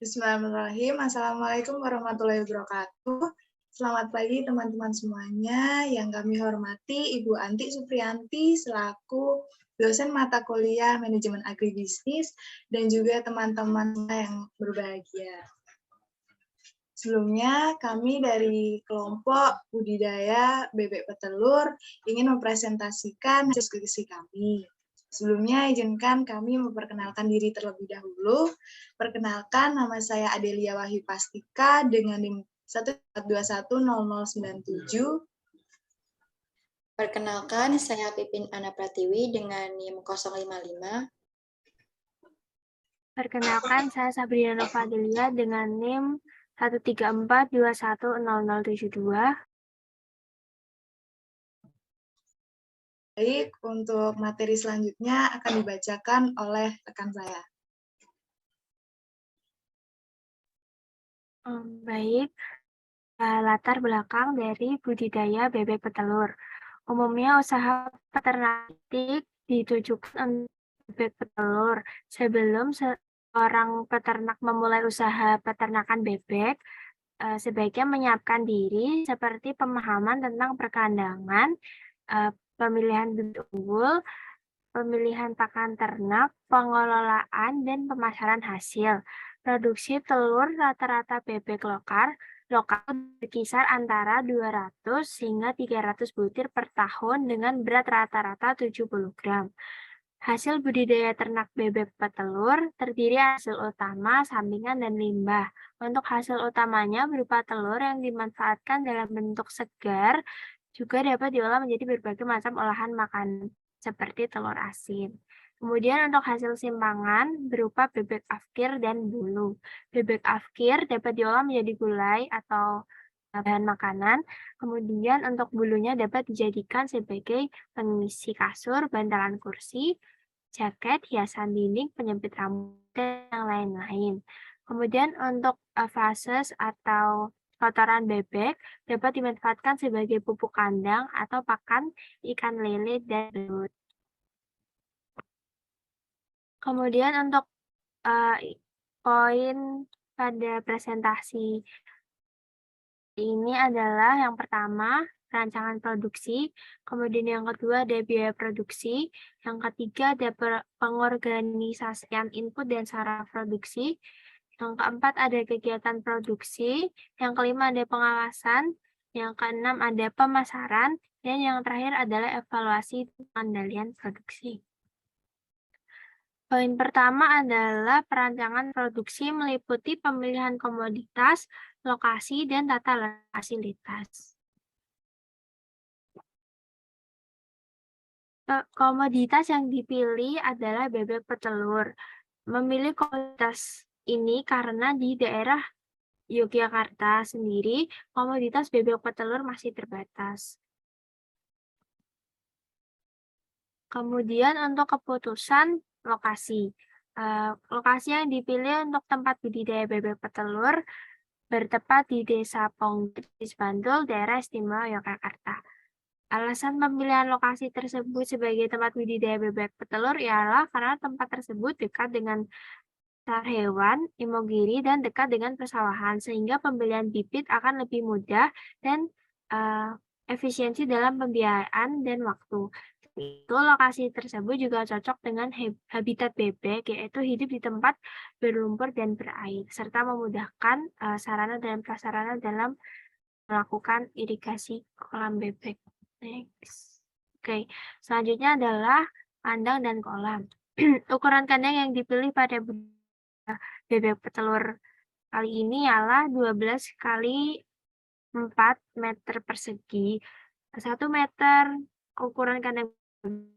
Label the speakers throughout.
Speaker 1: Bismillahirrahmanirrahim. Assalamualaikum warahmatullahi wabarakatuh. Selamat pagi teman-teman semuanya. Yang kami hormati Ibu Anti Supriyanti selaku dosen mata kuliah Manajemen Agribisnis dan juga teman-teman yang berbahagia. Sebelumnya, kami dari kelompok budidaya bebek petelur ingin mempresentasikan hasil skripsi kami. Sebelumnya, izinkan kami memperkenalkan diri terlebih dahulu. Perkenalkan, nama saya Adelia Wahyu Pastika dengan NIM 142100097.
Speaker 2: Perkenalkan, saya Pipin Ana Pratiwi dengan NIM 055.
Speaker 3: Perkenalkan, saya Sabrina Novadelia dengan NIM 134210072.
Speaker 1: Baik, untuk materi selanjutnya akan dibacakan oleh rekan saya.
Speaker 3: Baik, latar belakang dari budidaya bebek petelur. Umumnya usaha peternak ditujukan untuk bebek petelur. Sebelum seorang peternak memulai usaha peternakan bebek, sebaiknya menyiapkan diri seperti pemahaman tentang perkandangan, pemilihan bibit unggul, pemilihan pakan ternak, pengelolaan, dan pemasaran hasil. Produksi telur rata-rata bebek lokal berkisar antara 200 hingga 300 butir per tahun dengan berat rata-rata 70 gram. Hasil budidaya ternak bebek petelur terdiri hasil utama, sampingan, dan limbah. Untuk hasil utamanya berupa telur yang dimanfaatkan dalam bentuk segar, juga dapat diolah menjadi berbagai macam olahan makanan seperti telur asin. Kemudian untuk hasil simpangan berupa bebek afkir dan bulu. Bebek afkir dapat diolah menjadi gulai atau bahan makanan. Kemudian untuk bulunya dapat dijadikan sebagai pengisi kasur, bantalan kursi, jaket, hiasan dinding, penyempit rambut, dan yang lain-lain. Kemudian untuk fases atau kotoran bebek dapat dimanfaatkan sebagai pupuk kandang atau pakan ikan lele dan belut. Kemudian untuk poin pada presentasi ini adalah yang pertama, rancangan produksi, kemudian yang kedua ada biaya produksi, yang ketiga ada pengorganisasian input dan sarana produksi, yang keempat ada kegiatan produksi, yang kelima ada pengawasan, yang keenam ada pemasaran, dan yang terakhir adalah evaluasi pengendalian produksi. Poin pertama adalah perancangan produksi meliputi pemilihan komoditas, lokasi, dan tata fasilitas. Komoditas yang dipilih adalah bebek petelur. Memilih komoditas ini karena di daerah Yogyakarta sendiri, komoditas bebek petelur masih terbatas. Kemudian untuk keputusan lokasi. Lokasi yang dipilih untuk tempat budidaya bebek petelur bertepat di Desa Ponggis, Bantul, Daerah Istimewa Yogyakarta. Alasan pemilihan lokasi tersebut sebagai tempat budidaya bebek petelur ialah karena tempat tersebut dekat dengan pasar hewan, Imogiri, dan dekat dengan persawahan, sehingga pembelian bibit akan lebih mudah dan efisiensi dalam pembiayaan dan waktu. Itu lokasi tersebut juga cocok dengan habitat bebek, yaitu hidup di tempat berlumpur dan berair, serta memudahkan sarana dan prasarana dalam melakukan irigasi kolam bebek. Next. Oke, selanjutnya adalah kandang dan kolam. Ukuran kandang yang dipilih pada bebek petelur kali ini ialah 12 kali 4 meter persegi. 1 meter ukuran kandang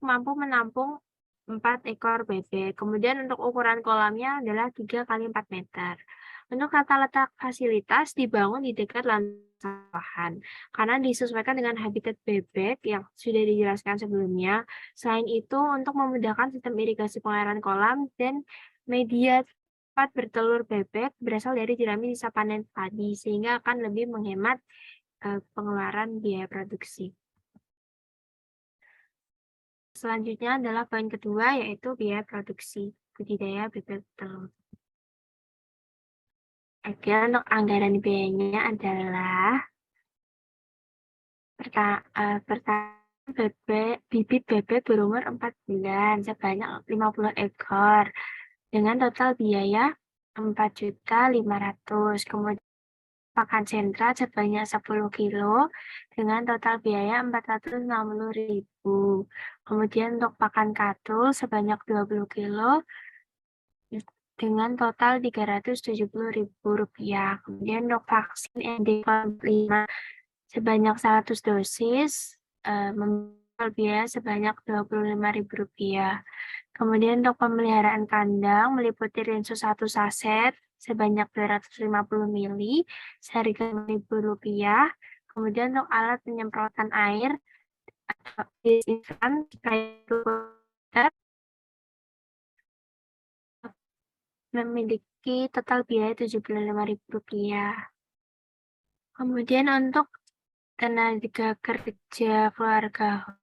Speaker 3: mampu menampung 4 ekor bebek. Kemudian untuk ukuran kolamnya adalah 3 kali 4 meter. Untuk tata letak fasilitas dibangun di dekat lahan karena disesuaikan dengan habitat bebek yang sudah dijelaskan sebelumnya. Selain itu, untuk memudahkan sistem irigasi pengairan kolam dan media tempat bertelur bebek berasal dari jerami sisa panen padi, sehingga akan lebih menghemat pengeluaran biaya produksi. Selanjutnya adalah poin kedua, yaitu biaya produksi budidaya bebek telur. Kemudian untuk anggaran biayanya adalah pertama bibit bebek berumur 4 bulan sebanyak 50 ekor dengan total biaya 4.500.000. Kemudian pakan sentra sebanyak 10 kilo dengan total biaya 460.000. Kemudian untuk pakan katul sebanyak 20 kilo dengan total 370.000 rupiah. Kemudian untuk vaksin ND5 sebanyak 100 dosis memakan biaya sebanyak 25.000 rupiah. Kemudian untuk pemeliharaan kandang meliputi rinso 1 saset sebanyak 250 ml seharga 5.000 rupiah. Kemudian untuk alat penyemprotan air atau disinfektan memiliki total biaya 75.000 rupiah. Kemudian untuk tenaga kerja keluarga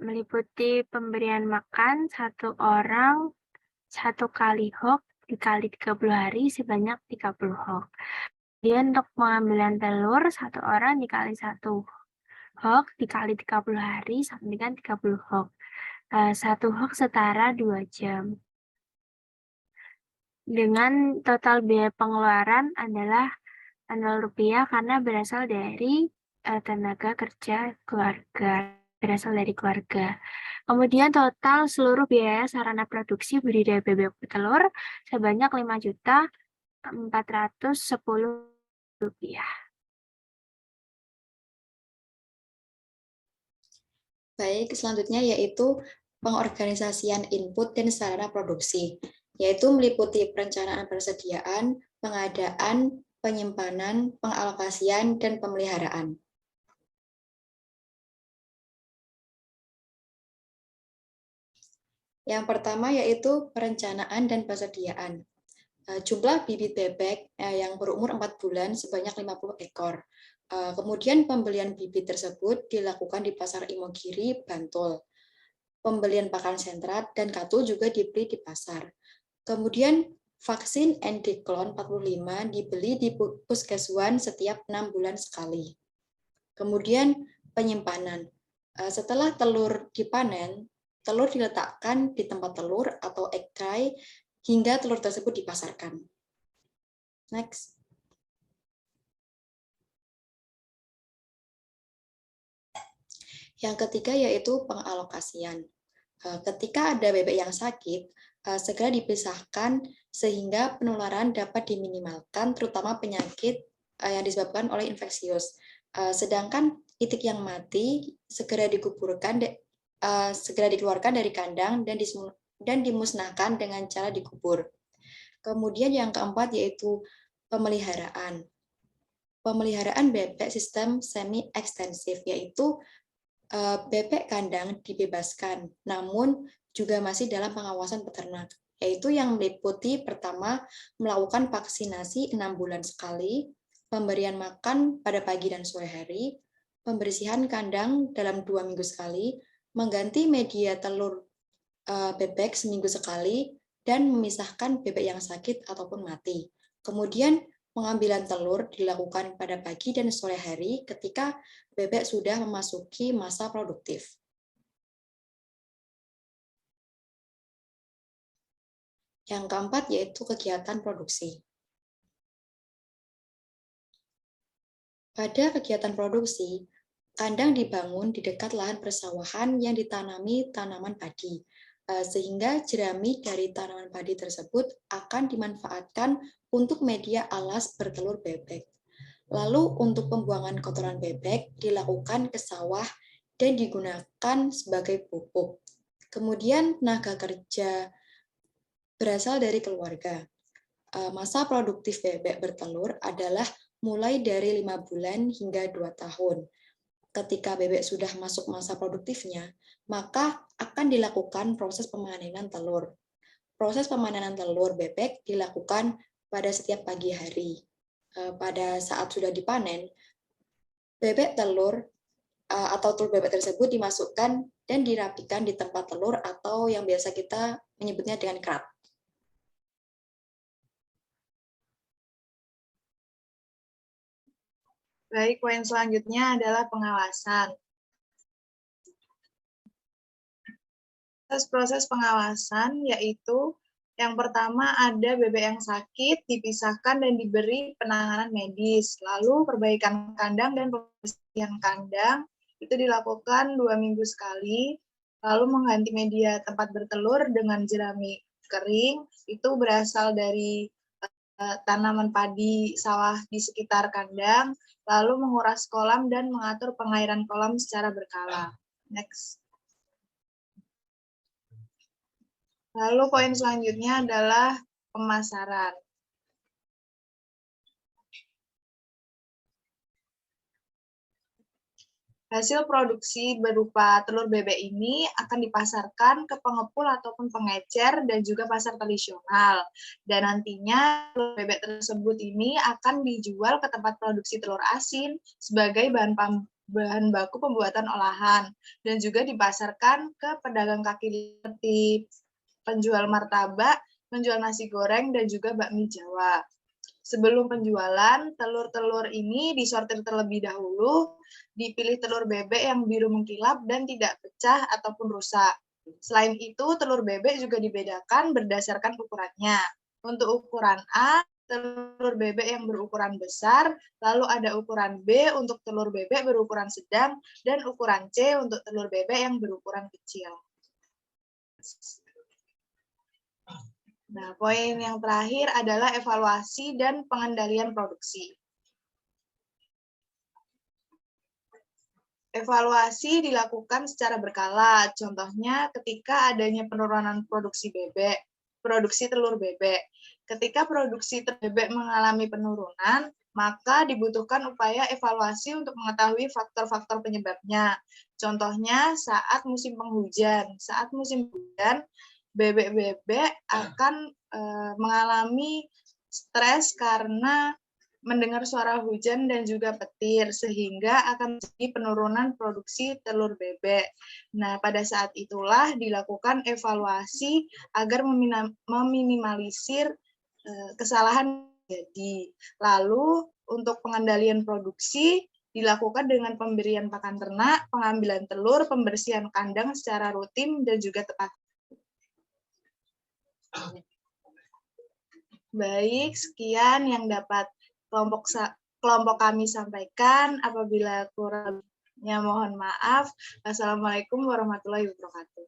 Speaker 3: meliputi pemberian makan 1 orang 1 kali hok dikali 30 hari sebanyak 30 hok. Kemudian untuk pengambilan telur 1 orang dikali 1 hok dikali 30 hari sama dengan 30 hok. 1 hok setara 2 jam. Dengan total biaya pengeluaran adalah 0 rupiah karena berasal dari tenaga kerja keluarga, berasal dari keluarga. Kemudian total seluruh biaya sarana produksi budidaya bebek petelur sebanyak 5.410.000 rupiah.
Speaker 2: Baik, selanjutnya yaitu pengorganisasian input dan sarana produksi, yaitu meliputi perencanaan persediaan, pengadaan, penyimpanan, pengalokasian, dan pemeliharaan. Yang pertama yaitu perencanaan dan persediaan. Jumlah bibit bebek yang berumur 4 bulan sebanyak 50 ekor. Kemudian pembelian bibit tersebut dilakukan di Pasar Imogiri, Bantul. Pembelian pakan sentrat dan katul juga dibeli di pasar. Kemudian vaksin Endiklon 45 dibeli di puskeswan setiap 6 bulan sekali. Kemudian penyimpanan. Setelah telur dipanen, telur diletakkan di tempat telur atau egg tray hingga telur tersebut dipasarkan. Next. Yang ketiga yaitu pengalokasian. Ketika ada bebek yang sakit, segera dipisahkan sehingga penularan dapat diminimalkan, terutama penyakit yang disebabkan oleh infeksius. Sedangkan itik yang mati segera dikeluarkan dari kandang dan dimusnahkan dengan cara dikubur. Kemudian yang keempat yaitu pemeliharaan. Pemeliharaan bebek sistem semi ekstensif, yaitu bebek kandang dibebaskan, namun juga masih dalam pengawasan peternak, yaitu yang meliputi pertama melakukan vaksinasi 6 bulan sekali, pemberian makan pada pagi dan sore hari, pembersihan kandang dalam 2 minggu sekali, mengganti media telur bebek seminggu sekali, dan memisahkan bebek yang sakit ataupun mati. Kemudian pengambilan telur dilakukan pada pagi dan sore hari ketika bebek sudah memasuki masa produktif. Yang keempat yaitu kegiatan produksi. Pada kegiatan produksi, kandang dibangun di dekat lahan persawahan yang ditanami tanaman padi, sehingga jerami dari tanaman padi tersebut akan dimanfaatkan untuk media alas bertelur bebek. Lalu untuk pembuangan kotoran bebek dilakukan ke sawah dan digunakan sebagai pupuk. Kemudian tenaga kerja berasal dari keluarga. Masa produktif bebek bertelur adalah mulai dari 5 bulan hingga 2 tahun. Ketika bebek sudah masuk masa produktifnya, maka akan dilakukan proses pemanenan telur. Proses pemanenan telur bebek dilakukan pada setiap pagi hari. Pada saat sudah dipanen, bebek telur atau telur bebek tersebut dimasukkan dan dirapikan di tempat telur atau yang biasa kita menyebutnya dengan kerat.
Speaker 1: Baik, poin selanjutnya adalah pengawasan. Proses pengawasan yaitu yang pertama ada bebek yang sakit, dipisahkan dan diberi penanganan medis. Lalu perbaikan kandang dan pembersihan kandang itu dilakukan 2 minggu sekali. Lalu mengganti media tempat bertelur dengan jerami kering, itu berasal dari tanaman padi sawah di sekitar kandang, lalu menguras kolam dan mengatur pengairan kolam secara berkala. Next. Lalu poin selanjutnya adalah pemasaran. Hasil produksi berupa telur bebek ini akan dipasarkan ke pengepul ataupun pengecer dan juga pasar tradisional. Dan nantinya telur bebek tersebut ini akan dijual ke tempat produksi telur asin sebagai bahan baku pembuatan olahan dan juga dipasarkan ke pedagang kaki seperti penjual martabak, penjual nasi goreng, dan juga bakmi Jawa. Sebelum penjualan, telur-telur ini disortir terlebih dahulu, dipilih telur bebek yang biru mengkilap dan tidak pecah ataupun rusak. Selain itu, telur bebek juga dibedakan berdasarkan ukurannya. Untuk ukuran A, telur bebek yang berukuran besar, lalu ada ukuran B untuk telur bebek berukuran sedang, dan ukuran C untuk telur bebek yang berukuran kecil. Nah, poin yang terakhir adalah evaluasi dan pengendalian produksi. Evaluasi dilakukan secara berkala, contohnya ketika adanya penurunan produksi telur bebek. Ketika produksi telur bebek mengalami penurunan, maka dibutuhkan upaya evaluasi untuk mengetahui faktor-faktor penyebabnya. Contohnya saat musim penghujan. Saat musim hujan, bebek-bebek akan mengalami stres karena mendengar suara hujan dan juga petir, sehingga akan terjadi penurunan produksi telur bebek. Nah, pada saat itulah dilakukan evaluasi agar meminimalisir kesalahan terjadi. Lalu, untuk pengendalian produksi, dilakukan dengan pemberian pakan ternak, pengambilan telur, pembersihan kandang secara rutin, dan juga tepat. Baik, sekian yang dapat kelompok kami sampaikan. Apabila kurangnya mohon maaf. Wassalamualaikum warahmatullahi wabarakatuh.